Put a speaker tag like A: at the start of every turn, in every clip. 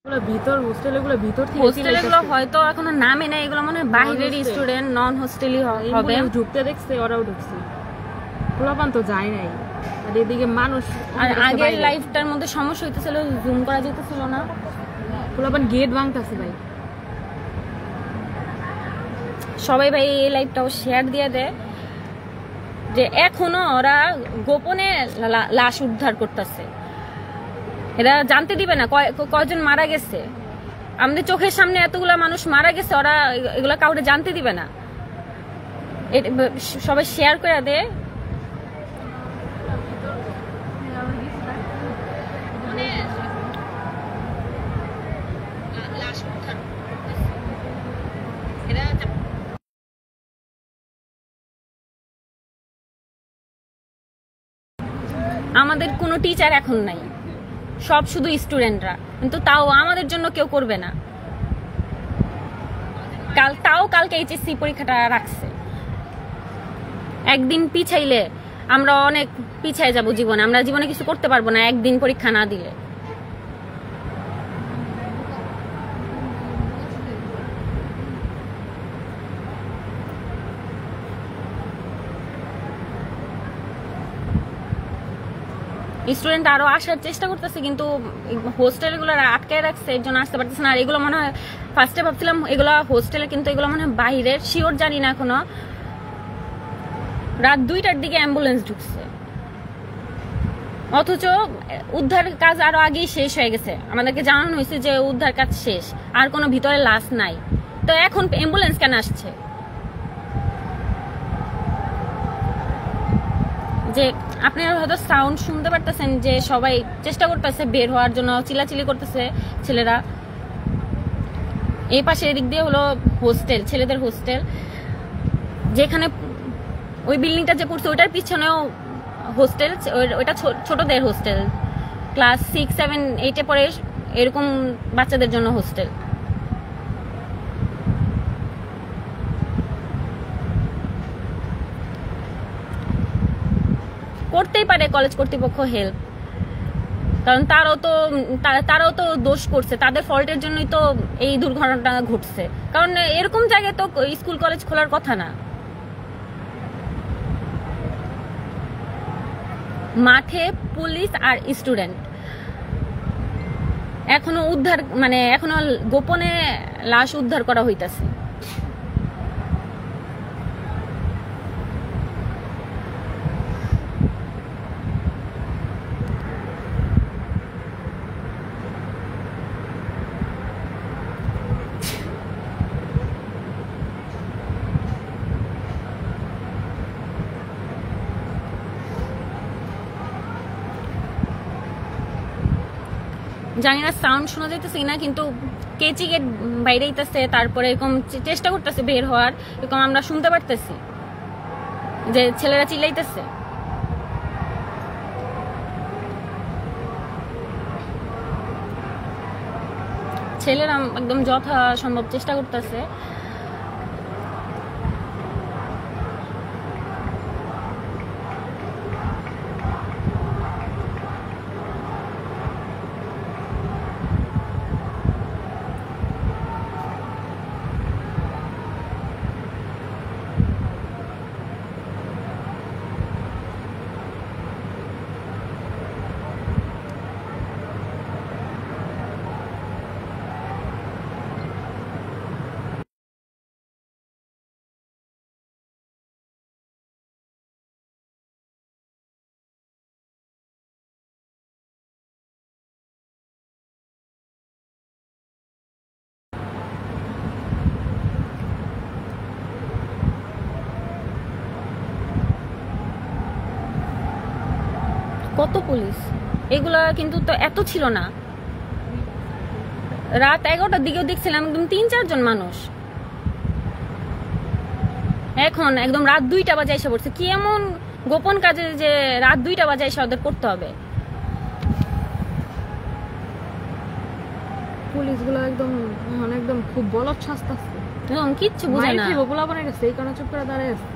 A: ভিতর হোস্টেলগুলো ভিতর থেকে
B: হোস্টেলগুলো হয়তো এখনো নামে নাই, এগুলো মনে হয় বাইরের স্টুডেন্ট, নন হোস্টেলই হবে।
A: ঢুকতে দেখছে, ওরাও ঢুকছে, পোলাপান তো যায় নাই। আর এদিকে মানুষ,
B: আর আগের লাইফটার মধ্যে সমস্যা হইতেছিল, জুম করা যেতেছিল না,
A: পোলাপান গেট ভাঙতেছে ভাই।
B: সবাই ভাই এই লাইফটাও শেয়ার দিয়ে দেয় যে এখনো ওরা গোপনে লাশ উদ্ধার করতেছে। এরা জানতে দিবে না কয়জন মারা গেছে। আমাদের চোখের সামনে এতগুলা মানুষ মারা গেছে, ওরা এগুলা কাউরে জানতে দিবে না, সবাই শেয়ার করে দেয়। আমাদের কোনো টিচার এখন নাই, সব শুধু স্টুডেন্টরা, কিন্তু তাও আমাদের জন্য কেউ করবে না। কালকে এইচএসসি পরীক্ষাটা রাখছে, একদিন পিছাইলে আমরা অনেক পিছাই যাব জীবনে, আমরা জীবনে কিছু করতে পারবো না একদিন পরীক্ষা না দিলে। স্টুডেন্ট আরো আসার চেষ্টা করতেছে, কিন্তু হোস্টেলগুলো আটকায় রাখছে, এর জন্য আসতে পারতেছে না। আর এগুলো মনে হয় ফার্স্টে ভাবছিলাম এগুলো হোস্টেলে, কিন্তু এগুলো মনে হয় বাইরের, শিওর জানি না এখনো। রাত 2টার দিকে অ্যাম্বুলেন্স ঢুকছে, অথচ উদ্ধার কাজ আরো আগেই শেষ হয়ে গেছে। আমাদেরকে জানানো হয়েছে যে উদ্ধার কাজ শেষ, আর কোনো ভিতরে লাশ নাই, তো এখন অ্যাম্বুলেন্স কেন আসছে? যে আপনারা হয়তো সাউন্ড শুনতে পারতেছেন যে সবাই চেষ্টা করতেছে বের হওয়ার জন্য, চিল্লাচিল্লি করতেছে ছেলেরা। এই পাশে এদিক দিয়ে হলো হোস্টেল, ছেলেদের হোস্টেল, যেখানে ওই বিল্ডিংটা যে পড়ছে ওইটার পিছনেও হোস্টেল, ওইটা ছোটদের হোস্টেল, ক্লাস 6, 7, 8-এ পড়ে এরকম বাচ্চাদের জন্য হোস্টেল। করতেই পারে কলেজ কর্তৃপক্ষ হেল্প, কারণ তারাও তো দোষ করছে, তাদের ফল্টের জন্যই তো এই দুর্ঘটনাটা ঘটছে। কারণ এরকম জায়গায় তো স্কুল কলেজ খোলার কথা না। মাঠে পুলিশ আর স্টুডেন্ট, এখনো গোপনে লাশ উদ্ধার করা হইতাছে। জানি না সাউন্ড শোনা যাইতেছে কিনা, কিন্তু কেচি গেট বাইরে আইতেছে, তারপরে এরকম চেষ্টা করতেছে বের হওয়ার, এরকম আমরা শুনতে পারতেছি যে ছেলেরা চিল্লাইতেছে। ছেলেরা একদম যথা সম্ভব চেষ্টা করতেছে। কত পুলিশ, এগুলা কিন্তু তো এত ছিল না। রাত 11টার দিকেও দেখছিলাম একদম 3-4 জন মানুষ, এখন একদম রাত 2টা বাজে এসে পড়ছে। কি এমন গোপন কাজে যে রাত 2টা বাজে এসে ওদের করতে হবে?
A: পুলিশগুলো একদম খুব বলদ শাস্তাছে,
B: কিচ্ছু বুঝে না,
A: পোলাপানের কাছে এই কারণে চুপ করে দাঁড়ায় আছে।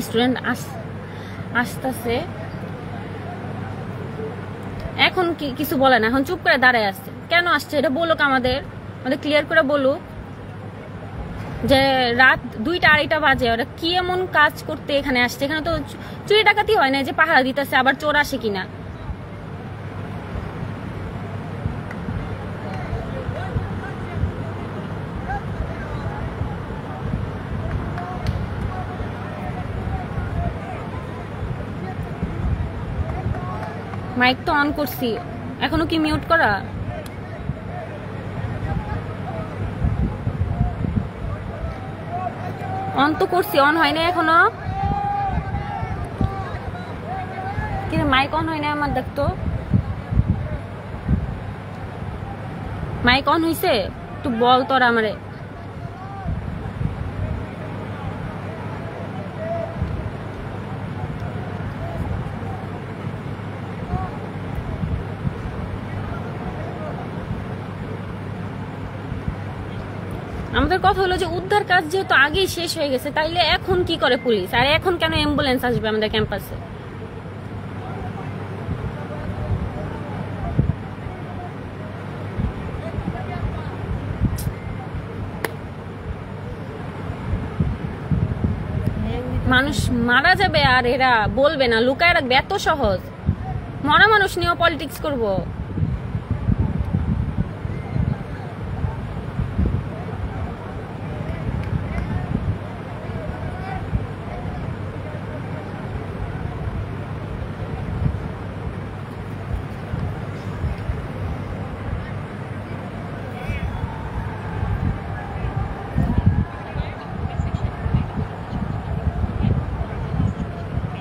B: স্টুডেন্ট আসতেছে, এখন কিছু বলে না, এখন চুপ করে দাঁড়ায় আসছে। কেন আসছে এটা বলুক, আমাদের ক্লিয়ার করে বলুক যে রাত 2টা 2:30 বাজে ওরা কি এমন কাজ করতে এখানে আসছে। এখানে তো চুরি ডাকাতি হয় না যে পাহারা দিতেছে, আবার চোর আসে কিনা। মাইক তো অন করছি, এখনো কি মিউট করা? অন তো করছি, অন হয় না এখনো। কিন্তু মাইক অন হয় না আমার, দেখতো মাইক অন হইছে? একটু বল তোরা আমারে। আমাদের কথা হলো যে উদ্ধার কাজ যেহেতু আগেই শেষ হয়ে গেছে, তাইলে এখন কি করে পুলিশ? আর এখন কেন অ্যাম্বুলেন্স আসবে আমাদের ক্যাম্পাসে? মানুষ মারা যাবে আর এরা বলবে না, লুকায় রাখবে? এত সহজ? মরা মানুষ নিয়েও পলিটিক্স করবো?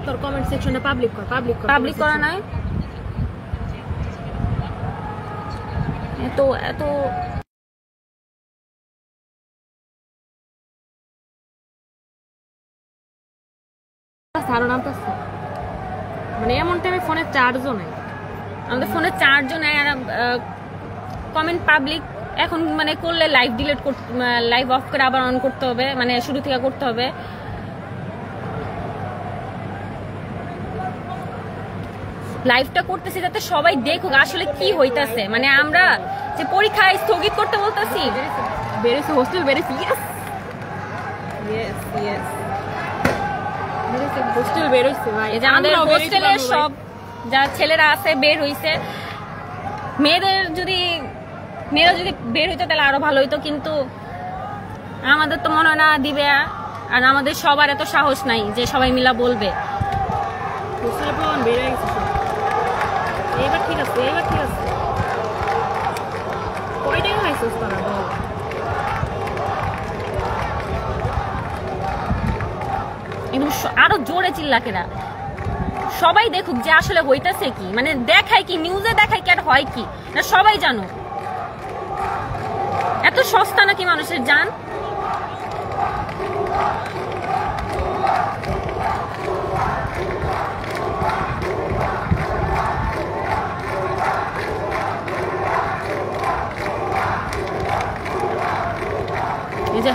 A: তোর কমেন্ট সেকশনে পাবলিক করা
B: নাই। এত এত
A: মানে এমন টাইমে ফোনে চার্জও নাই,
B: আমাদের ফোনে চার্জও নাই। আর কমেন্ট পাবলিক এখন মানে করলে লাইভ ডিলিট করতে, লাইভ অফ করে আবার অন করতে হবে, মানে শুরু থেকে করতে হবে। লাইভটা করতেছি যাতে সবাই দেখুক আসলে কি হইতাছে। মানে আমরা যে পরীক্ষা স্থগিত করতে বলতেছি,
A: বেরিয়েছে হোস্টেল, বেরিয়েছে। ইয়েস ইয়েস বেরিয়েছে হোস্টেল, বেরিয়েছে ভাই।
B: এই যে আমাদের হোস্টেলের সব যা ছেলেরা আছে বের হইছে। মেয়েরা যদি বের হইতো তাহলে আরো ভালো হইতো, কিন্তু আমাদের তো মনে হয় না দিবে। আর আমাদের সবার এত সাহস নাই যে সবাই মিলা বলবে।
A: এবার ঠিক আছে, এবার ঠিক আছে। কয়টাই হয়েছে তারা বল?
B: একদম আরো জোরে চিল্লাকেরা সবাই দেখুক যে আসলে হইতাছে কি। মানে দেখায় কি, নিউজে দেখায় কি আর হয় কি না সবাই জানো। এত সস্তা নাকি মানুষের জান? এই যে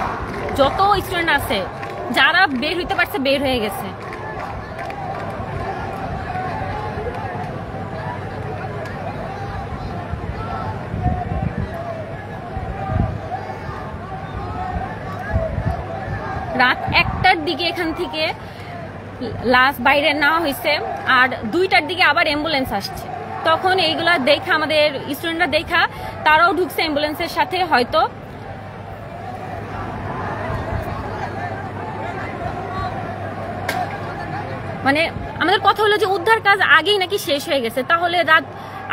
B: যত স্টুডেন্ট আছে যারা বের হইতে পারছে বের হয়ে গেছে। রাত 1টার দিকে এখান থেকে লাশ বাইরে নেওয়া হয়েছে, আর 2টার দিকে আবার অ্যাম্বুলেন্স আসছে। তখন এইগুলা দেখা আমাদের স্টুডেন্টরা দেখা তারাও ঢুকছে অ্যাম্বুলেন্সের সাথে। হয়তো মানে আমাদের কথা হলো যে উদ্ধার কাজ আগেই নাকি শেষ হয়ে গেছে। তাহলে রাত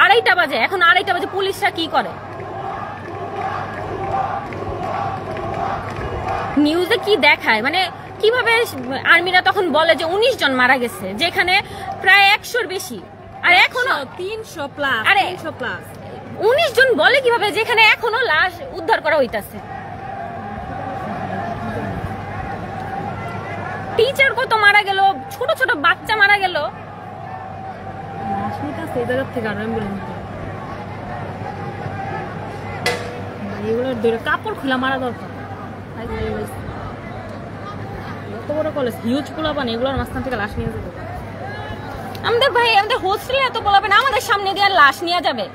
B: 2:30 বাজে, এখন 2:30 বাজে পুলিশরা কি করে? নিউজে কি দেখায়? মানে কিভাবে আর্মিরা তখন বলে যে 19 জন মারা গেছে, যেখানে প্রায় 100-র বেশি, আর এখনো
A: 300 প্লাস।
B: আরে
A: 300 প্লাস
B: 19 জন বলে কিভাবে, যেখানে এখনো লাশ উদ্ধার করা হইতাছে? টিচার কত মারা গেল, ছোট ছোট বাচ্চা মারা গেল।
A: এগুলোর কাপড় খোলা মারা দরকার। বড় কলেজ, হিউজ পোলাপান, এগুলোর মাঝখান থেকে লাশ নিয়ে যাবে।
B: আমাদের ভাই আমাদের হোস্টেলে এত পোলাপান আমাদের সামনে দিয়ে লাশ নিয়ে যাবে।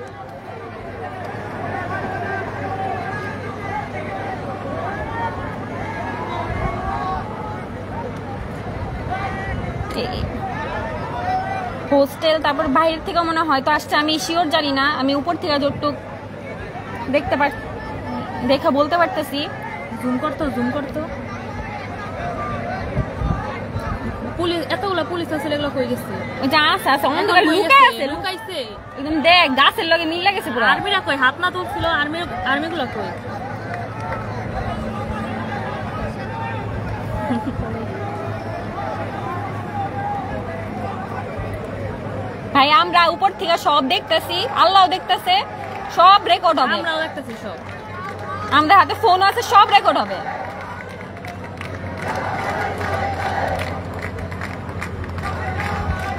B: হোস্টেল, তারপর বাইরে থেকে মনে হয়তো আসছে, আমি শিওর জানি না, আমি উপর থেকে যতটুক দেখা বলতে পারতেছি।
A: জুম করতো পুলিশ, এতগুলা পুলিশ আছে, এগুলো কই গেছে?
B: ওই যে আছে অন্ধকারে
A: লুকাইছে
B: একদম, দেখ গাছের লগে মিল লাগেছে পুরো।
A: আর্মিরা কই? হাত না তুলছিল আর্মিগুলো কই?
B: ভাই আমরা উপর থেকে সব দেখতেছি, আল্লাহও দেখতেছে, সব রেকর্ড হবে।
A: আমরাও দেখতেছি সব,
B: আমাদের হাতে ফোন আছে, সব রেকর্ড হবে।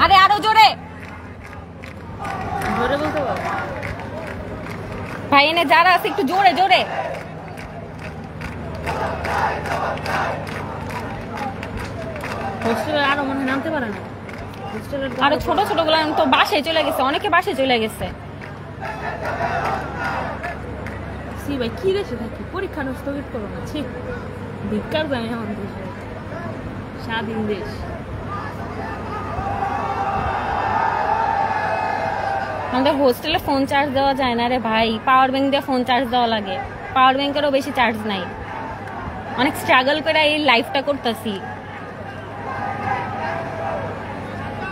B: আরে আরো জোরে
A: জোরে বলতে পারো
B: ভাই, এনে যারা আছে একটু জোরে জোরে।
A: হোস্টেলে আরো মনে হয় নামতে পারে না। হোস্টেলের
B: আরো ছোট ছোট গুলো তো বাসায় চলে গেছে, অনেকে বাসায় চলে গেছে।
A: সি ভাই, কি দেশে থাকি? পরীক্ষা স্থগিত করো না, ঠিক ধিক্কার জানি আমাদের দেশে, স্বাধীন দেশ।
B: আমাদের হোস্টেলে ফোন চার্জ দেওয়া যায় না রে ভাই, পাওয়ার ব্যাংক দিয়ে ফোন চার্জ দেওয়া লাগে, পাওয়ার ব্যাংকেরও বেশি চার্জ নাই। অনেক স্ট্রাগল করে এই লাইফটা করতেছি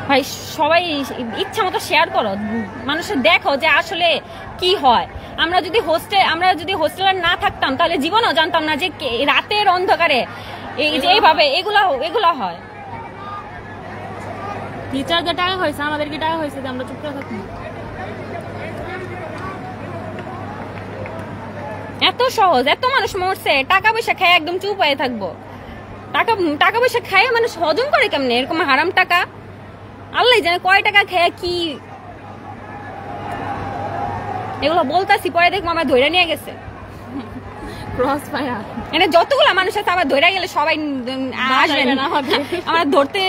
B: ভাই। সবাই ইচ্ছা মতো শেয়ার করো, মানুষের দেখো যে আসলে কি হয়। আমরা যদি হোস্টেলে না থাকতাম তাহলে জীবনেও জানতাম না যে রাতের অন্ধকারে এই যে এইভাবে এগুলো হয়।
A: টিচারদের টাকা হয়েছে, আমাদের কি টাকা হয়েছে যে আমরা চুপ করে থাকি?
B: এত সহজ, এত মানুষ মরছে, টাকা পয়সা খায় একদম চুপ হয়ে থাকবো? টাকা পয়সা খায় মানুষ হজম করে কেমনে এরকম হারাম টাকা? আল্লাহ জানে কয় টাকা খায় কি। এগুলো বলতাছি, পরে দেখবো আমার ধৈর্য নিয়ে গেছে।
A: ক্রস ফায়ার
B: মানে যতগুলা মানুষ আছে আবার ধৈর্য গেলে সবাই আসবে না, আমরা ধরতে।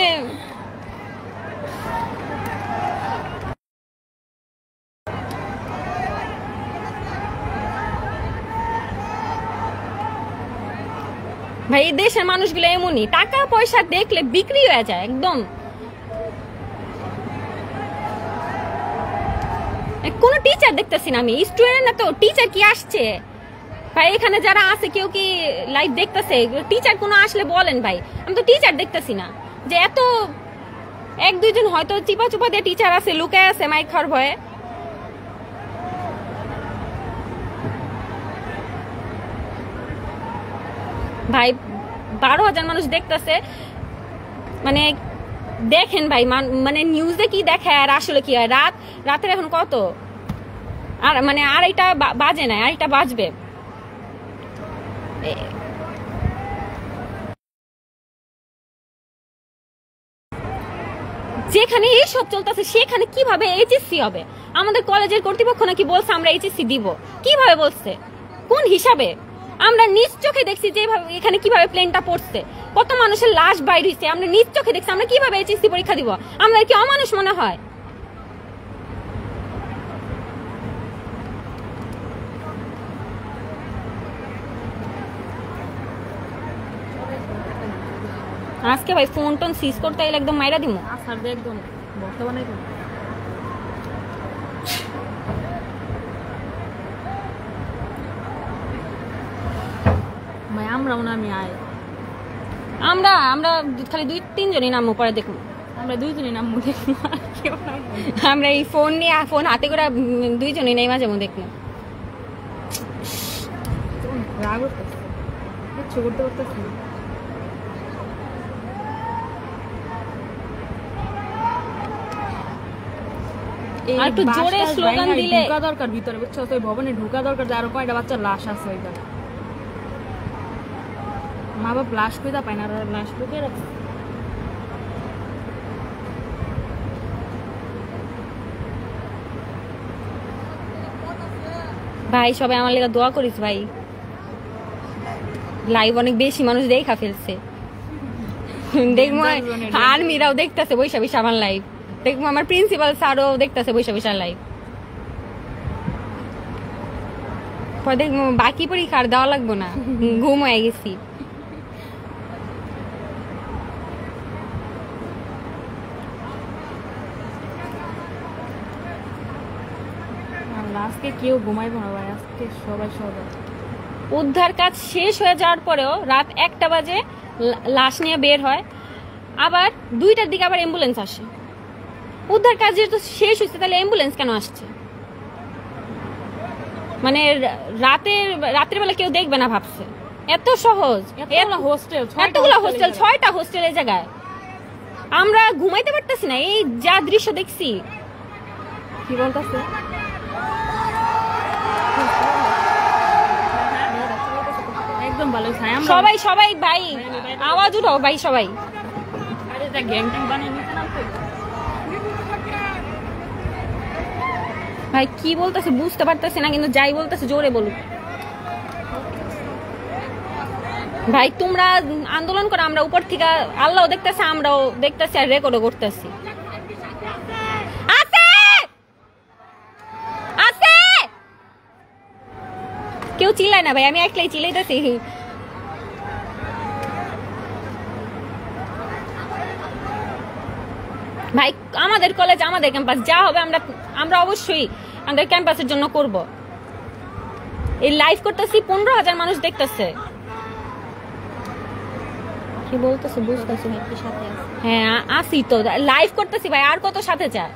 B: ভাই এই দেশের মানুষগুলো এমনই, টাকা পয়সা দেখলে বিক্রি হয়ে যায় একদম। কোনো টিচার দেখতেছি না আমি, স্টুডেন্ট না তো, টিচার কি আসছে ভাই? এখানে যারা আছে কেউ কি লাইভ দেখতেছে? টিচার কোনো আসলে বলেন ভাই, আমি তো টিচার দেখতেছি না। যে এত এক দুইজন হয়তো চিপা চুপা দিয়ে টিচার আছে, লুকায় আছে মাইক খাওয়ার ভয়ে। ভাই 12,000 মানুষ দেখতেছে, মানে দেখেন ভাই, মানে নিউজে কি দেখায় আর আসলে কি হয়। রাতের এখন কত, আর মানে আড়াইটা বাজে না, আড়াইটা বাজবে। যেখানে এইসব চলতেছে সেখানে কিভাবে এইচএসসি হবে? আমাদের কলেজের কর্তৃপক্ষ নাকি বলছে আমরা এইচএসসি দিব, কিভাবে বলছে, কোন হিসাবে? আমরা নিজ চোখে দেখছি যে এখানে কিভাবে প্লেনটা পড়ছে, কত মানুষের লাশ বাইর হয়েছে, আমরা নিজ চোখে দেখছি। আমরা কিভাবে এইচএসসি পরীক্ষা দিব? আমরা কি অমানুষ মনে হয়? আজকে ভাই ফোন টোন সিজ করতে গেলে একদম মাইরা দিমু।
A: আসার দে একদম বর্তমানে ভাই আমরাও না, আমি আয়
B: আমরা খালি 2-3 জনই নামবো, পরে দেখবো।
A: আমরা দুইজনই নামবো, দেখবো কেউ নামবো।
B: আমরা এই ফোন নিয়ে, ফোন হাতে করে 2 জনই নেই মাঝে মধ্যে দেখবো।
A: রাগ করতেছে, কিচ্ছু করতে পারতেছি না।
B: আর একটু জোরে স্লোগান দিলে
A: ঢোকা দরকার ভিতরে, বুঝছো? তো ভবনে ঢোকা দরকার, যে আরো কয়টা বাচ্চার লাশ আছে ওইখানে। মা বাপ লাশ পেদা পায় না, আর লাশ ঢুকে রাখছে।
B: ভাই সবাই আমার লেগে দোয়া করিস ভাই, লাইভ অনেক বেশি মানুষ দেখা ফেলছে। দেখবো আর্মিরাও দেখতেছে বৈশা বৈশা আমার লাইভ, দেখবো আমার প্রিন্সিপাল স্যারও দেখতেছে বৈশা বৈশা লাইভ। দেখবো বাকি পরীক্ষা আর দেওয়া লাগবো না, ঘুম হয়ে গেছি।
A: আজকে কেউ ঘুমাইবো না ভাই, আজকে সবাই সবাই।
B: উদ্ধার কাজ শেষ হয়ে যাওয়ার পরেও রাত 1টা বাজে লাশ নিয়ে বের হয়, আবার 2টার দিকে আবার অ্যাম্বুলেন্স আসে। উদ্ধার কাজ যেহেতু শেষ হয়েছে তাহলে অ্যাম্বুলেন্স কেন আসছে? মানে রাতের বেলা কেউ দেখবে না ভাবছে, এত সহজ। এতগুলো হোস্টেল, 6টা হোস্টেল এই জায়গায়, আমরা ঘুমাইতে পারতেছি না। এই যা দৃশ্য দেখছি,
A: কি বলতেছে একদম ভালো।
B: সবাই সবাই ভাই আওয়াজ উঠাও ভাই সবাই। ভাই কি বলতেছে বুঝতে পারতেছে না, কিন্তু যাই বলতেছে জোরে বলুক। ভাই তোমরা আন্দোলন করো, আমরা উপর থেকে আল্লাহ দেখতেছে, আমরাও দেখতেছি আর রেকর্ডও করতেছি। কেউ চিল্লায় না ভাই, আমি একলাই চিল্লাইতেছি। ভাই আমাদের কলেজ, আমাদের ক্যাম্পাস, যা হবে আমরা অবশ্যই আমাদের ক্যাম্পাসের জন্য করব। এই লাইভ করতেছি, 15,000 মানুষ দেখতেছে। কি বলতেছে বুঝতেছি না, কি সাথে আছে? হ্যাঁ আসি তো, লাইভ করতেছি ভাই, আর কত সাথে চায়?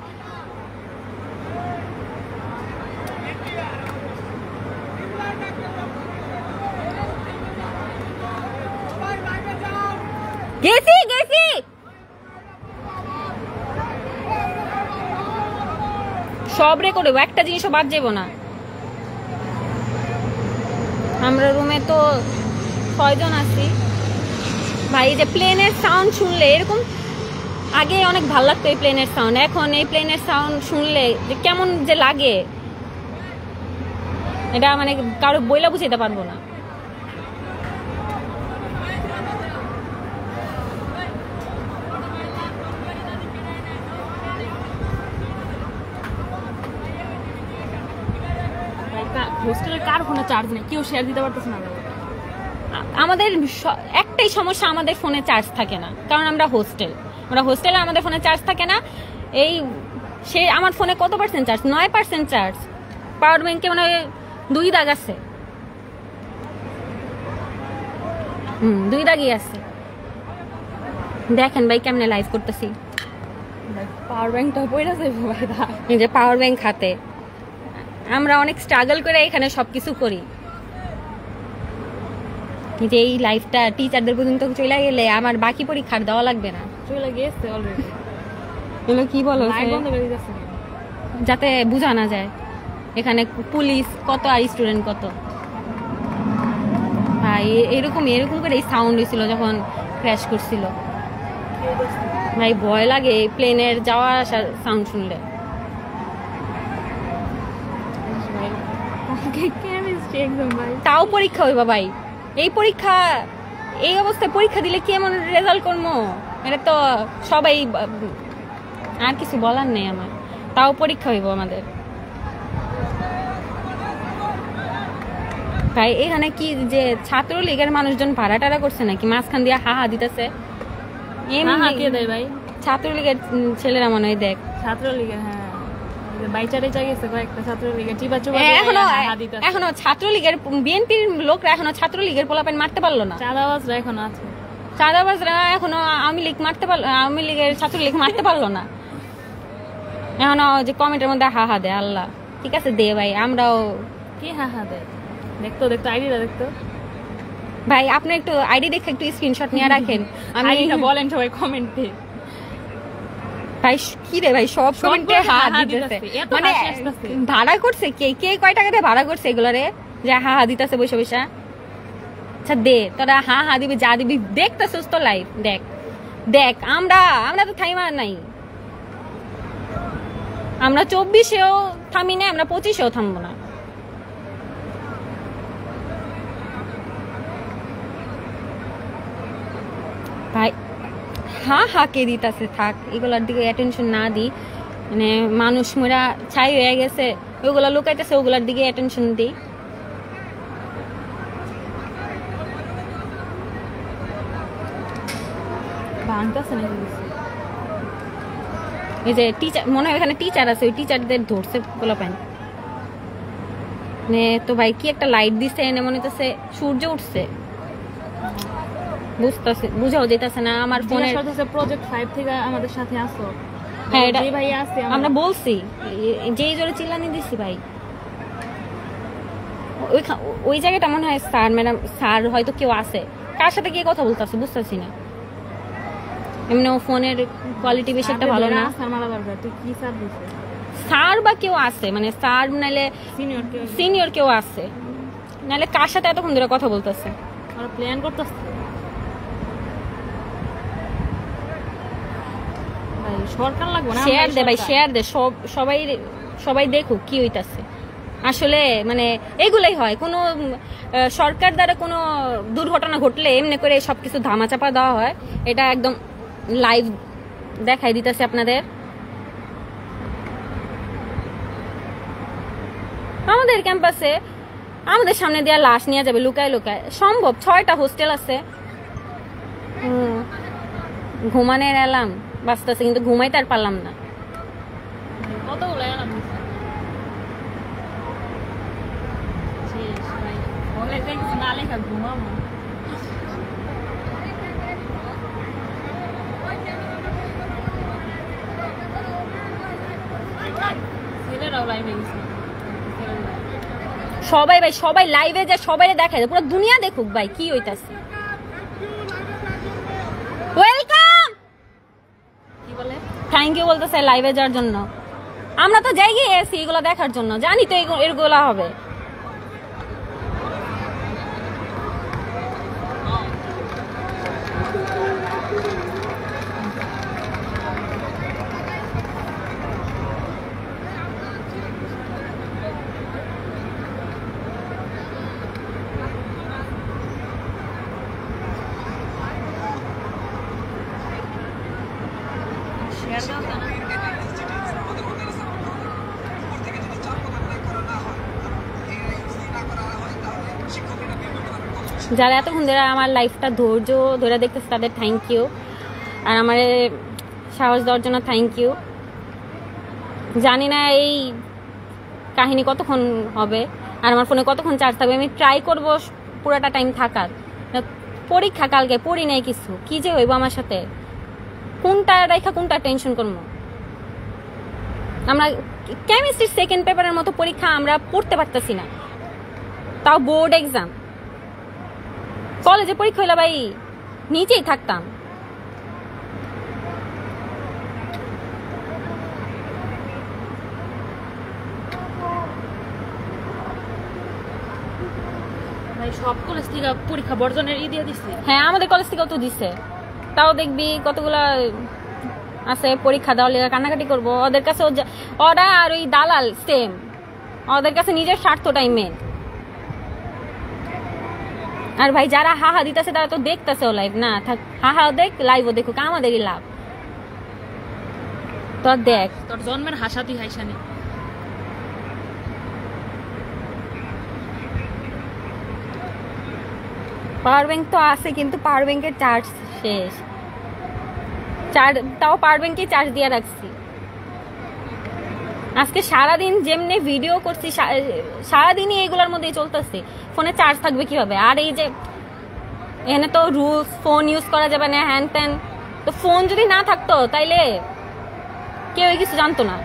B: গেছি সব রেকর্ড হবে, একটা জিনিসও বাদ যাবো না। আমরা রুমে তো 6 জন আছি ভাই। এই যে প্লেনের সাউন্ড শুনলে, এরকম আগে অনেক ভালো লাগতো এই প্লেনের সাউন্ড, এখন এই প্লেনের সাউন্ড শুনলে যে কেমন যে লাগে, এটা মানে কারো বইলা বুঝাইতে পারবো না।
A: হোস্টেলের কার ফোনে চার্জ নেই, কেউ শেয়ার দিতে পারতেছে না।
B: আমাদের একটাই সমস্যা, আমাদের ফোনে চার্জ থাকে না, কারণ আমরা হোস্টেলে আমাদের ফোনে চার্জ থাকে না। এই সে আমার ফোনে কত পার্সেন্ট চার্জ? 9% চার্জ। পাওয়ার ব্যাংকে মানে 2 দাগ আছে, 2 দাগই আছে। দেখেন ভাই কেমনে লাইভ করতেছি,
A: পাওয়ার ব্যাংকটা পড়ে আছে ভাই।
B: এই যে পাওয়ার ব্যাংক হাতে, আমরা অনেক স্ট্রাগল করে এখানে সবকিছু করি। যে এই লাইফটা টিচারদের পর্যন্ত চলে গেলে আমার বাকি পরীক্ষার দেওয়া লাগবে না।
A: চলে গেছে অলরেডি।
B: এগুলো কি বলো, যাতে বোঝা না যায় এখানে পুলিশ কত আর স্টুডেন্ট কত। ভাই এরকম করে এই সাউন্ড হয়েছিল যখন ক্র্যাশ করছিল। ভাই ভয় লাগে প্লেনের যাওয়া আসার সাউন্ড শুনলে। তাও পরীক্ষা হইবা ভাই, এই অবস্থায় পরীক্ষা দিলে কেমন রেজাল্ট করবো, এটা তো সবাই, আর কিছু বলার নেই আমার। তাও পরীক্ষা হইব আমাদের ভাই। এখানে কি যে ছাত্রলীগের মানুষজন ভাড়া টাড়া করছে নাকি, মাঝখান দিয়ে হা দিতেছে? ভাই ছাত্রলীগের ছেলেরা মনে হয়, দেখ
A: ছাত্রলীগের, হ্যাঁ
B: এখনো ছাত্রলীগের বিএনপির লোকরা এখনো ছাত্রলীগের পোলাপান মারতে পারলো না। চাঁদাবাজরা এখনো আওয়ামী লীগের ছাত্রলীগ মারতে পারলো না। এখনো যে কমেন্টের মধ্যে হা দেয়। আল্লাহ ঠিক আছে দে ভাই, আমরাও
A: কি হা দেয়। দেখতো আইডিটা দেখতো
B: ভাই, আপনি একটু আইডি দেখে একটু স্ক্রিনশট নিয়ে রাখেন। আমি
A: বলেন সবাই কমেন্টে।
B: ভাই কি রে ভাই, সব কমেন্টে হা দিতেছে, মানে ভাড়া করছে কে কয় টাকা দিয়ে ভাড়া করছে এগুলো রে, যে হা দিতেছে বসে। আচ্ছা দে তোরা হা দিবি, যা দিবি দেখতেছিস তো লাইভ, দেখ আমরা তো থাইমা নাই। আমরা 24-এও থামি না, আমরা 25-এও থামবো না। ভাই হা হা কে দিতেছে, থাক এগুলার দিকে অ্যাটেনশন না দিই, মানে মানুষ মোরা ছাই হয়ে গেছে ওইগুলা লুকাইতেছে, ওগুলার দিকে অ্যাটেনশন দিই। এই যে টিচার, মনে হয় এখানে টিচার আছে, ওই টিচারদের ধরছে পোলাপাইন। মানে তো ভাই কি একটা লাইট দিছে, এনে মনে হচ্ছে সূর্য উঠছে, বুঝাও যেতেছে না। আমার ফোনের
A: প্রজেক্ট 5 থেকে আমাদের সাথে আসো।
B: হ্যাঁ এটা
A: ভাই আসছে,
B: আমরা বলছি, যেই জোরে চিল্লানি দিছি ভাই। ওই জায়গাটা মনে হয় স্যার ম্যাডাম, স্যার হয়তো কেউ আছে, কার সাথে গিয়ে কথা বলতেছে বুঝতেছি না। এমনি ও ফোনের কোয়ালিটি বেশি একটা ভালো না। স্যার বা কেউ আছে, মানে স্যার নাইলে সিনিয়র কেউ আছে, নাহলে কার সাথে এতক্ষণ ধরে কথা বলতেছে।
A: প্ল্যান করতেছে সরকার লাগবে না,
B: শেয়ার দে ভাই, শেয়ার দে, সবাই দেখুক কি হইতাছে। আসলে মানে এগুলাই হয়, কোনো সরকার দ্বারা কোনো দুর্ঘটনা ঘটলে এমনি করে সবকিছু ধামাচাপা দেওয়া হয়। এটা একদম লাইভ দেখাই দিতেছে আপনাদের। আমাদের ক্যাম্পাসে আমাদের সামনে দেওয়া লাশ নিয়ে যাবে লুকায় লুকায়, সম্ভব? 6টা হোস্টেল আছে, ঘুমানোর এলাম বাঁচতেছে, কিন্তু ঘুমাইতে আর পারলাম না।
A: কতগুলো এলাম না লেখা ঘুমাবো।
B: সবাই ভাই, সবাই লাইভে যা সবাই দেখায়, পুরো দুনিয়া দেখুক ভাই কি হইতাছে। ওয়েলকাম,
A: কি বলে
B: থ্যাংক ইউ বলতেছে লাইভে যাওয়ার জন্য। আমরা তো যাই গিয়ে এসি এগুলো দেখার জন্য, জানি তো এগুলো হবে। যারা এতক্ষণ ধরে আমার লাইফটা ধৈর্য ধরে দেখতেছে তাদের থ্যাংক ইউ, আর আমার সাহস দেওয়ার জন্য থ্যাংক ইউ। জানি না এই কাহিনী কতক্ষণ হবে আর আমার ফোনে কতক্ষণ চার্জ থাকবে। আমি ট্রাই করব পুরোটা টাইম থাকার। পরীক্ষা কালকে, পড়ি নাই কিছু, কি যে হইব আমার সাথে, কোনটা রেখা কোনটা টেনশন করবো। আমরা কেমিস্ট্রির সেকেন্ড পেপারের মতো পরীক্ষা আমরা পড়তে পারতেছি না, তাও বোর্ড এক্সাম। কলেজে পরীক্ষা হইলে ভাই নিচেই থাকতাম।
A: সব কলেজ থেকে পরীক্ষা বর্জনের দিয়ে দিচ্ছে।
B: হ্যাঁ আমাদের কলেজ থেকেও তো দিচ্ছে, তাও দেখবি কতগুলা আছে পরীক্ষা দেওয়ার লেগে কান্নাকাটি করবো। ওদের কাছে ওরা আর ওই দালাল সেম, ওদের কাছে নিজের স্বার্থটাই মেন। আর ভাই যারা হাহা দিতেছে তারা তো দেখতেছে ও লাইভ না, থাক হাহা দেখ লাইভও দেখুক, আমাদেরই লাভ। তোর দেখ,
A: তোর জন্মের হাসাতি হাইসানি।
B: পাওয়ার ব্যাংক তো আছে, কিন্তু পাওয়ার ব্যাংকের চার্জ শেষ। তাও পাওয়ার ব্যাংকে চার্জ দিয়ে রাখছি। আজকে সারাদিন যেমনি ভিডিও করছি, সারাদিনই এগুলোর মধ্যেই চলতেছে। ফোনে চার্জ থাকবে কিভাবে? আর এই যে এখানে তো রুলস, ফোন ইউজ করা যাবে না, হ্যান ত্যান। তো ফোন যদি না থাকতো তাইলে কেউ কিছু জানতো না।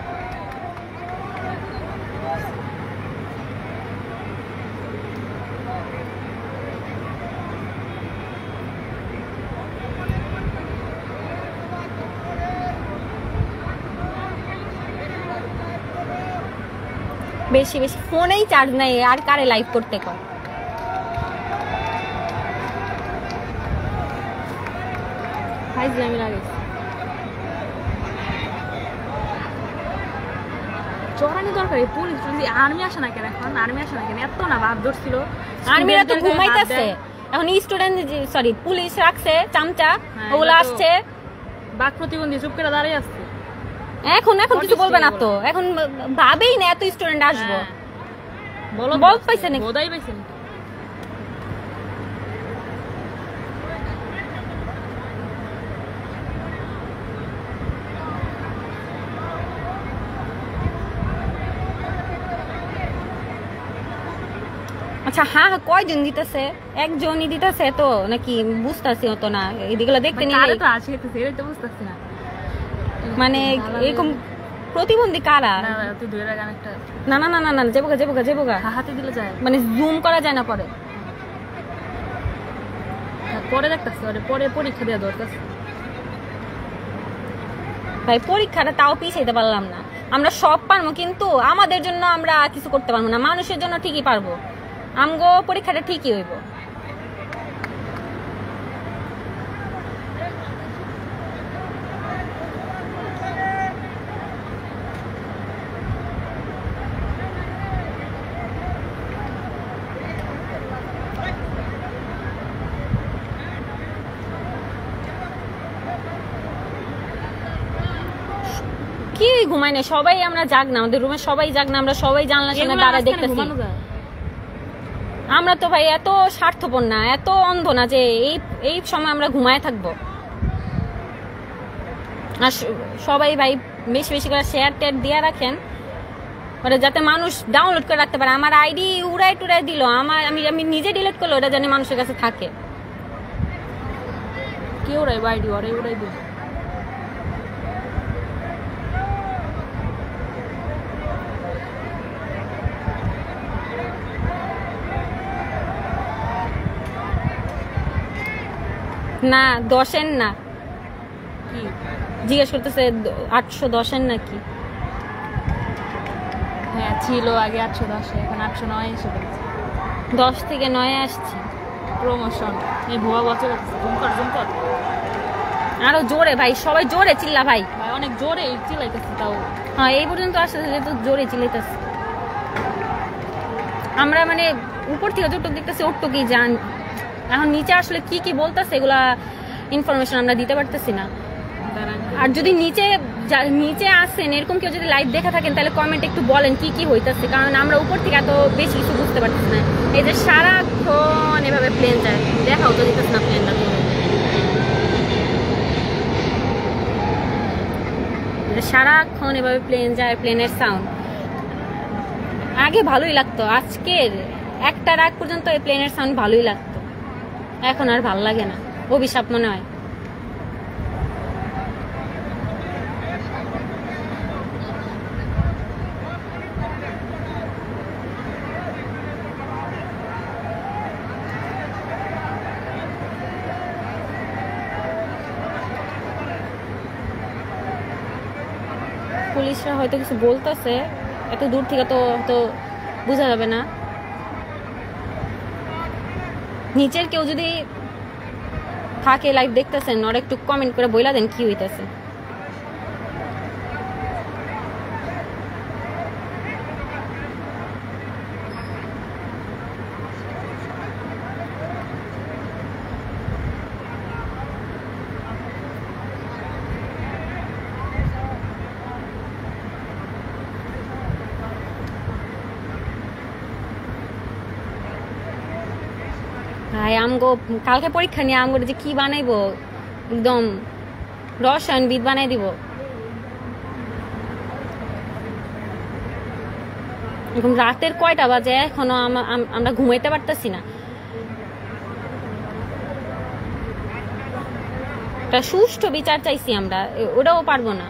B: বেশি বেশি ফোনেই চার্জ নাই, আর কারে লাইভ করতে কর।
A: চড়ানি দরকারি পুলিশ যদি আর্মি আসে না কেন, এখন আর্মি আসে না কেন? এত না ভাব ধরছিল,
B: আর্মিরা তো ঘুমাইতেছে, এখন স্টুডেন্ট সরি পুলিশ রাখছে চামচা, ওগুলো আসছে
A: বাক প্রতিবন্ধী চুপ করে দাঁড়িয়ে আসছে।
B: এখন কিছু বলবে না তো, এখন ভাবেই না এত স্টুডেন্ট আসবো। বল পাইছে নাকি?
A: বোধাই পাইছে নাকি?
B: আচ্ছা হ্যাঁ কয়জন দিতেছে? একজনই দিতেছে তো নাকি? বুঝতেছি তো না, এদিকে দেখতে নিলে
A: তো আছে তো সেটাই তো বুঝতেছি না।
B: মানে এরকম প্রতিবন্ধী কারা?
A: না তুই দুই গান একটা
B: না না না না না যাবোগা
A: হাতে দিলে যায়,
B: মানে জুম করা যায় না পরে।
A: পরে দেখতেছি, পরে পরীক্ষা দেওয়া দরকার।
B: ভাই পরীক্ষাটা তাও পিছাইতে পারলাম না। আমরা সব পারবো কিন্তু আমাদের জন্য আমরা কিছু করতে পারবো না, মানুষের জন্য ঠিকই পারবো। আমগো পরীক্ষাটা ঠিকই হইব। কি ঘুমাই না সবাই, আমরা জাগ না, আমাদের রুমে সবাই জাগ না, আমরা সবাই জানলা সামনে দাঁড়ায় দেখতেছি। আমরা তো ভাই এত স্বার্থপর না, এত অন্ধ না যে এই সময় আমরা ঘুমায় থাকবো। আর সবাই ভাই বেশি বেশি করে শেয়ার টেয়ার দিয়ে রাখেন, ওটা যাতে মানুষ ডাউনলোড করে রাখতে পারে। আমার আইডি উড়াই টুড়াই দিল, আমি নিজে ডিলিট করলো, ওটা জানি মানুষের কাছে থাকে।
A: কেউ উড়াইব আইডি? উড়াই দিল।
B: না 10-এর না,
A: কি
B: জিজ্ঞেস করতেছে 810-এর নাকি?
A: হ্যাঁ ছিল আগে 810, এখন 809 এসে পড়েছে।
B: 10 থেকে 9 আসছি।
A: প্রমোশন এই ভুয়া বছর জুমকর
B: আরো জোরে ভাই, সবাই জোরে চিল্লা ভাই।
A: ভাই অনেক জোরে চিল্লাইতেছে তাও।
B: হ্যাঁ এই পর্যন্ত আসলে তো জোরে চিল্লাইতেছে। আমরা মানে উপর থেকে যতটুকু দেখতেছি ওটুকুই জান, এখন নিচে আসলে কি কি বলতেছে এগুলা ইনফরমেশন আমরা দিতে পারতেছি না। আর যদি নিচে আসেন এরকম কেউ যদি লাইভ দেখা থাকেন তাহলে কমেন্ট একটু বলেন কি কি হইতেছে, কারণ আমরা উপর থেকে এত বেশি কিছু বুঝতে পারতেছি না। এই যে সারাক্ষণ এভাবে প্লেন যায়, দেখাও তো দিতেছে না প্লেনটা। সারাক্ষণ এভাবে প্লেন যায়, প্লেনের সাউন্ড। আগে ভালোই লাগতো, আজকের একটা রাত পর্যন্ত এই প্লেনের সাউন্ড ভালোই লাগতো, এখন আর ভালো লাগে না, অভিশাপ মনে হয়। পুলিশরা হয়তো কিছু বলতেছে, এত দূর থেকে তো হয়তো বোঝা যাবে না। নিচের কেউ যদি থাকে লাইভ দেখতেছেন, ওরা একটু কমেন্ট করে বইলা দেন কি হইতেছে। ভাই আমগো কালকে পরীক্ষা নিয়ে আমগো যে কি বানাইবো, একদম রসায়নবিদ বানাই দিব। এখন রাতের কয়টা বাজে, এখনো আমরা ঘুমাইতে পারতেছি না। একটা সুষ্ঠু বিচার চাইছি আমরা, ওটাও পারবো না।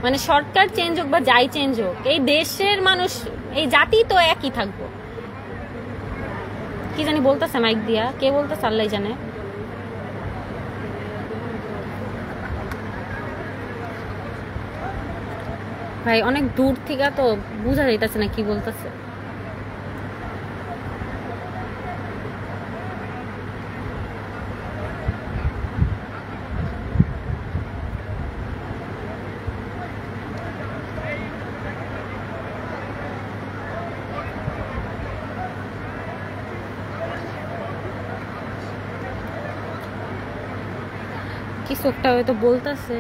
B: মানে সরকার চেঞ্জ হোক বা যাই চেঞ্জ হোক, এই দেশের মানুষ, এই জাতি তো একই থাকবো। কি জানি বলতেছে মাইক দিয়া, কে বলতেছে আল্লাহ জানে। ভাই অনেক দূর থেকে তো বোঝা যাইতেছে না কি বলতেছে। কিছু একটা হয়তো বলতেছে।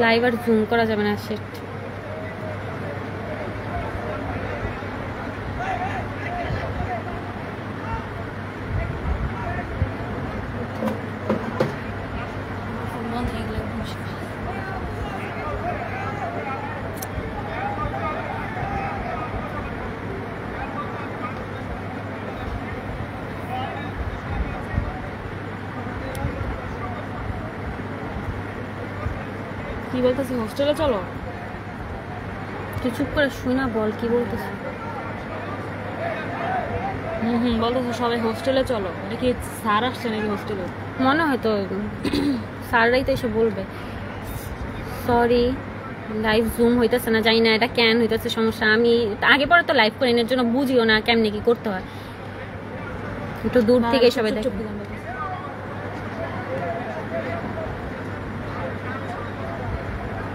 B: লাইভ আর জুম করা যাবে না, সেট।
A: কি বলতেছি, হোস্টেলে চলো।
B: তুই চুপ করে শুই না, বল কি বলতেছি।
A: বলতেছে সবাই হোস্টেলে চলো। এটা কি স্যার আসছে নাকি হোস্টেলে?
B: মনে হয় তো স্যাররাই তো এসে বলবে। সরি, লাইভ জুম হইতেছে না, জানি না এটা কেন হইতেছে সমস্যা। আমি আগে পরে তো লাইভ করি, এর জন্য বুঝিও না কেমনি কি করতে হয়। একটু দূর থেকে সবাই দেখে।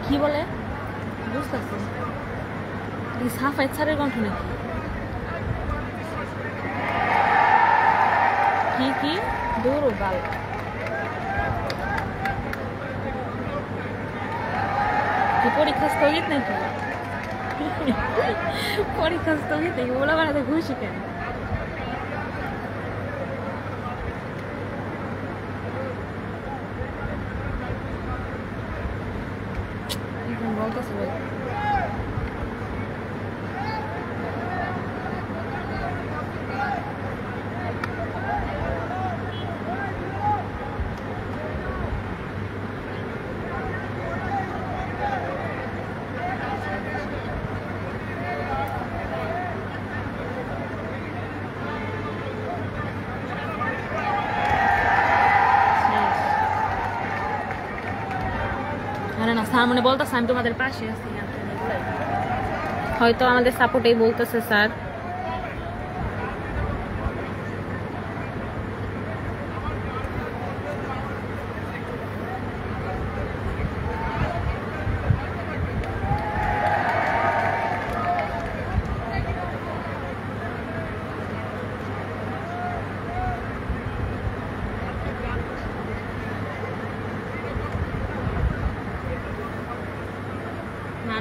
A: কি বলে বুঝতেছি, সাফাই স্যারের কণ্ঠ নাকি? কি কি দৌড়ো গাল। পরীক্ষা স্থগিত নাকি? পরীক্ষা স্থগিত নাকি? ওলা বানাতে খুশি কেন? বলতেছে ভাই না, স্যার মনে বলতেছে আমি তোমাদের পাশে আছি।
B: হয়তো আমাদের সাপোর্টেই বলতেছে স্যার।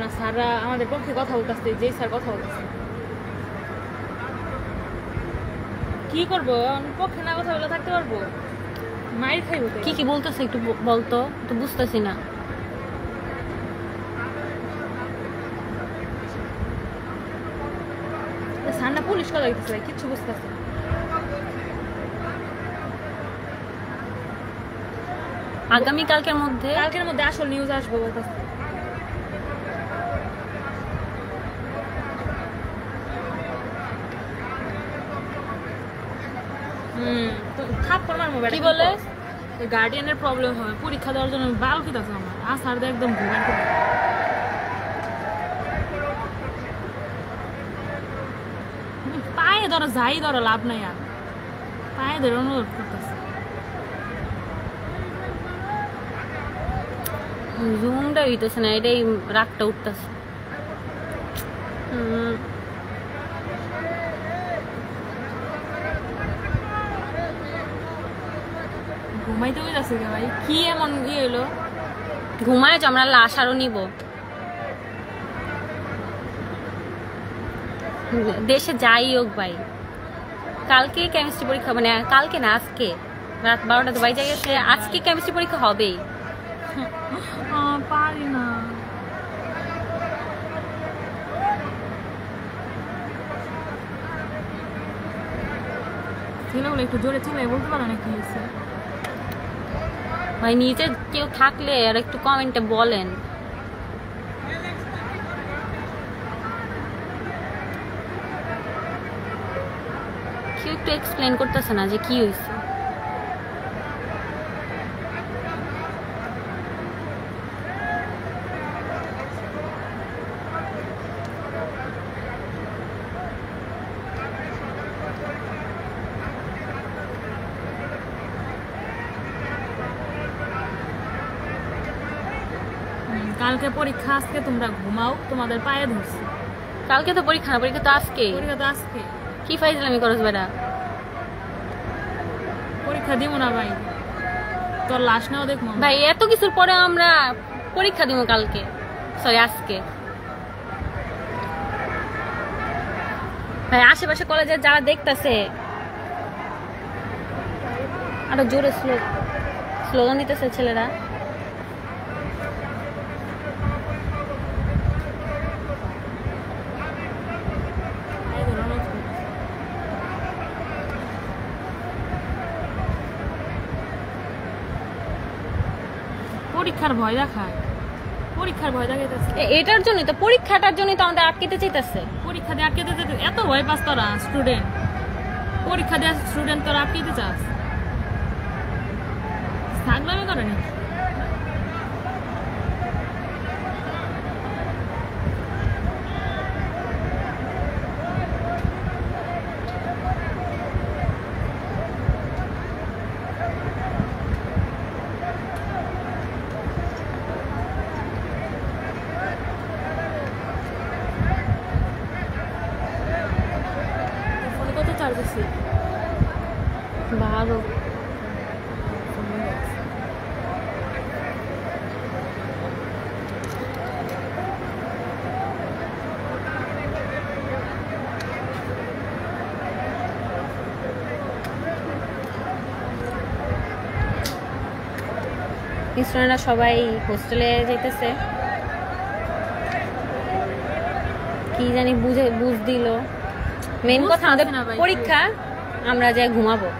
A: না স্যাররা আমাদের পক্ষে কথা বলতেছে, যে স্যার কথা বলতেছে। কি করবো, পক্ষে না কথা বলে থাকতে পারবো? মাইর খাইবো।
B: কি কি বলতেছে একটু বলতো, তো বুঝতেছি না।
A: স্যার না পুলিশ কথা বলতেছে, কিচ্ছু বুঝতেছে।
B: আগামী কালকের মধ্যে
A: আসল নিউজ আসবে বলতেছে। কি বলে গার্ডিয়ানের প্রবলেম হয়, পরীক্ষা দেওয়ার জন্য বাল কিতাছে আমার আসার দিয়ে একদম ঘুমাই। পায়ে ধরো যাই ধরো লাভ নাই, আর পায়ে ধরে অনুরোধ করতেছে।
B: জুমটা হইতেছে না, এটাই রাগটা উঠতেছে।
A: ঘুমাইতে হইতেছে কে ভাই? কি এমন ইয়ে হইলো?
B: ঘুমায় আমরা লাশ আরো নিব। দেশে যাই হোক ভাই, কালকে কেমিস্ট্রি পরীক্ষা, মানে কালকে না আজকে রাত 12টা তো বাইরে গেছে, আজকে কেমিস্ট্রি পরীক্ষা হবেই।
A: পারি না। ছেলেগুলো একটু জোরে চিল্লাই বলতে পারে না কি হয়েছে
B: ভাই। নিচে কেউ থাকলে আর একটু কমেন্টে বলেন। কেউ একটু এক্সপ্লেন করতেছে না যে কি হয়েছে।
A: কালকে পরীক্ষা, আজকে তোমরা ঘুমাও, তোমাদের পায়ে ধরছি।
B: কালকে তো পরীক্ষা না, পরীক্ষা তো আজকে।
A: পরীক্ষা তো আজকে।
B: কি ফাইজলামি করছ বেটা?
A: পরীক্ষা দিব না ভাই, তোর লাশ নাও দেখবো
B: ভাই। এত কিছুর পরে আমরা পরীক্ষা দিব কালকে, সরি আজকে। ভাই আশেপাশে কলেজে যারা দেখতেছে আরো জোরে স্লোগান দিতেছে ছেলেরা।
A: পরীক্ষার ভয় দেখায়, পরীক্ষার ভয় দেখাইতেছে।
B: এটার জন্যই তো, পরীক্ষাটার জন্যই তো আমাদের আটকেতে চাইতেছে।
A: পরীক্ষা দিয়ে আটকে দিতে এত ভয় পাস তোরা স্টুডেন্ট? পরীক্ষা দেওয়া স্টুডেন্ট তোরা আটকে চাস? থাকলামই করে নাকি? কত চার্জ আছে?
B: 12। স্টুডেন্টরা সবাই হোস্টেলে যাইতেছে, কি জানি বুঝ দিল। মেইন কথা আমাদের পরীক্ষা, আমরা যাই ঘুমাবো।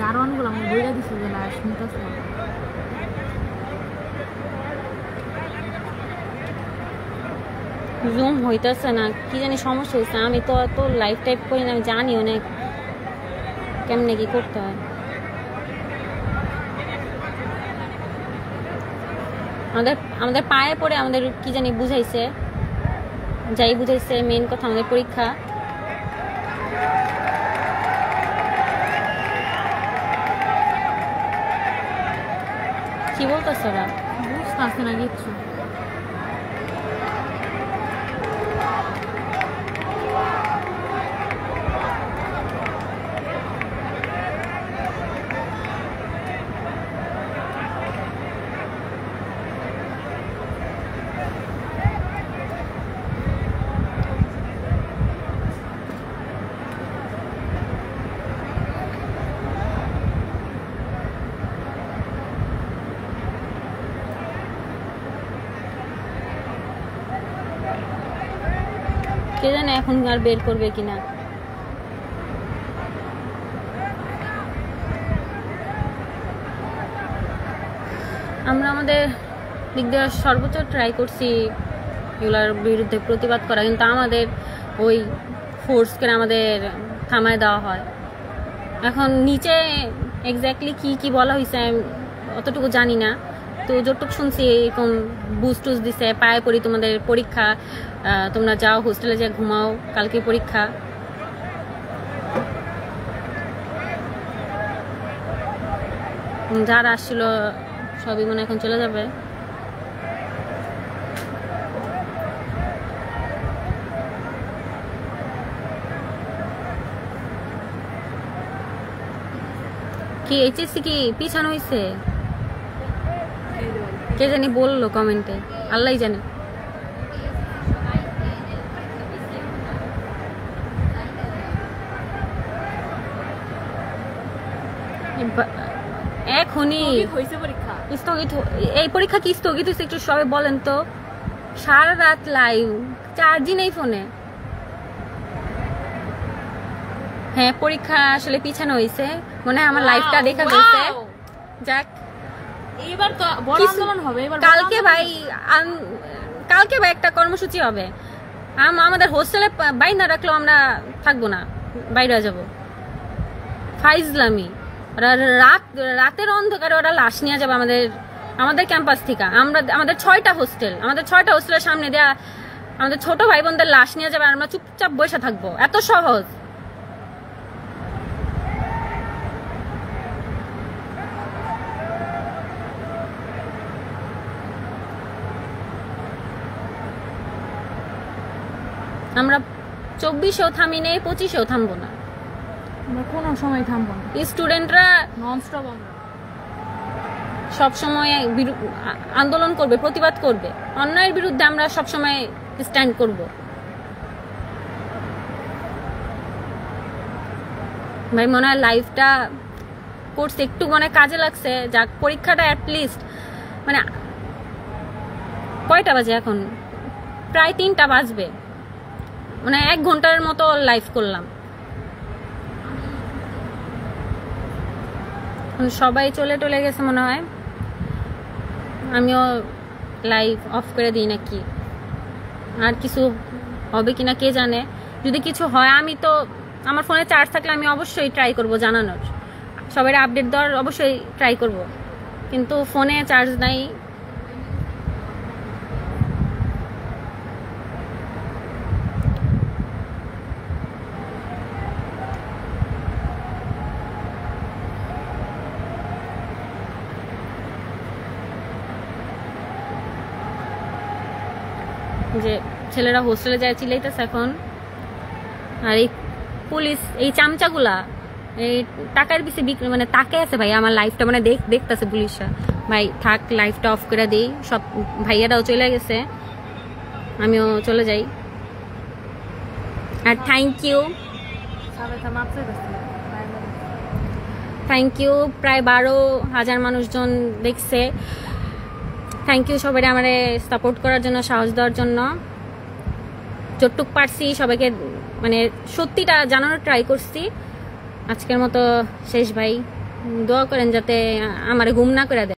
A: দারোয়ান গুলো আমার বইটা দিচ্ছে যে লাশ নিতেছে।
B: জুম হইতেছে না, কি জানি সমস্যা হয়েছে। আমি তো অত লাইভ টাইপ করি না, আমি জানি অনেক কেমনে কি করতে হয়। আমাদের পায়ে পড়ে আমাদের কি জানি বুঝাইছে, যাই বুঝাইছে। মেইন কথা আমাদের পরীক্ষা। কি বলতেছ ওরা?
A: বুঝতে আসছে না কিচ্ছু।
B: কে জানে এখন আর বের করবে কিনা। আমরা আমাদের দিক দিয়ে সর্বোচ্চ ট্রাই করছি এগুলোর বিরুদ্ধে প্রতিবাদ করা, কিন্তু আমাদের ওই ফোর্স করে আমাদের থামায় দেওয়া হয়। এখন নিচে এক্স্যাক্টলি কি বলা হয়েছে অতটুকু জানি না, তো যতটুকু শুনছি এরকম বুস্ট টুস দিছে, পায়ে পড়ি তোমাদের পরীক্ষা, তোমরা যাও হোস্টেলে যা ঘুমাও, কালকে পরীক্ষা। যারা আসছিল সবই মনে এখন চলে যাবে। কি এইচএসসি কি পিছানো হয়েছে? কে জানি বললো কমেন্টে, আল্লাহ জানে। এখনই স্থগিত। এই পরীক্ষা কি স্থগিত হয়েছে একটু সবাই বলেন তো? সারা রাত লাইভ, চার্জই নেই ফোনে। হ্যাঁ, পরীক্ষা আসলে পিছানো হয়েছে, মনে হয় আমার লাইভটা দেখা গেছে। যাক,
A: এবার তো বড় আন্দোলন হবে। এবার
B: কালকে ভাই একটা কর্মসূচি হবে। আমাদের হোস্টেলে বাইনা রাখলেও আমরা থাকবো না। বাইরে যাব ফাইজলামি। ওরা রাতের অন্ধকারে ওরা লাশ নিয়ে যাবে আমাদের ক্যাম্পাস থেকে। আমাদের 6টা হোস্টেল, আমাদের 6টা হোস্টেলের সামনে দেয়া আমাদের ছোট ভাই বোনদের লাশ নিয়ে যাবে, আর আমরা চুপচাপ বসে থাকবো? এত সহজ? আমরা 24-এও থামি নেই, 25-এও থামবো না,
A: আমরা কোনো সময় থামবো না।
B: স্টুডেন্টরা
A: ননস্টপ আমরা
B: সবসময় আন্দোলন করবে, প্রতিবাদ করবে, অন্যায়ের বিরুদ্ধে আমরা সবসময় স্ট্যান্ড করব। ভাই মনে হয় লাইফটা কোর্স একটু মনে কাজে লাগছে, যাক পরীক্ষাটা অ্যাটলিস্ট মানে কয়টা বাজে এখন? প্রায় 3টা বাজবে, মানে 1 ঘন্টার মতো লাইভ করলাম। সবাই চলে গেছে মনে হয়, আমিও লাইভ অফ করে দিই নাকি, আর কিছু হবে কিনা কে জানে। যদি কিছু হয়, আমি তো আমার ফোনে চার্জ থাকলে আমি অবশ্যই ট্রাই করব জানানোর, সবাই আপডেট দেওয়ার অবশ্যই ট্রাই করব, কিন্তু ফোনে চার্জ নাই। যে ছেলেরা হোস্টেলে যায় চিল্লাইতেছে এখন, আর এই পুলিশ এই চামচাগুলা এই টাকার পিছে বিক্রি মানে তাকে আছে ভাই আমার লাইফটা মানে দেখতেছে পুলিশরা। ভাই থাক, লাইফটা অফ করে দিই, সব ভাইয়ারাও চলে গেছে, আমিও চলে যাই। আর থ্যাংক ইউ প্রায় 12,000 মানুষজন দেখছে। থ্যাংক ইউ সবাই আমারে সাপোর্ট করার জন্য, সাহস দেওয়ার জন্য। যতটুক পারছি সবাইকে মানে সত্যিটা জানানোর ট্রাই করছি। আজকের মতো শেষ ভাই, দোয়া করেন যাতে আমারে গুম না করে দেয়।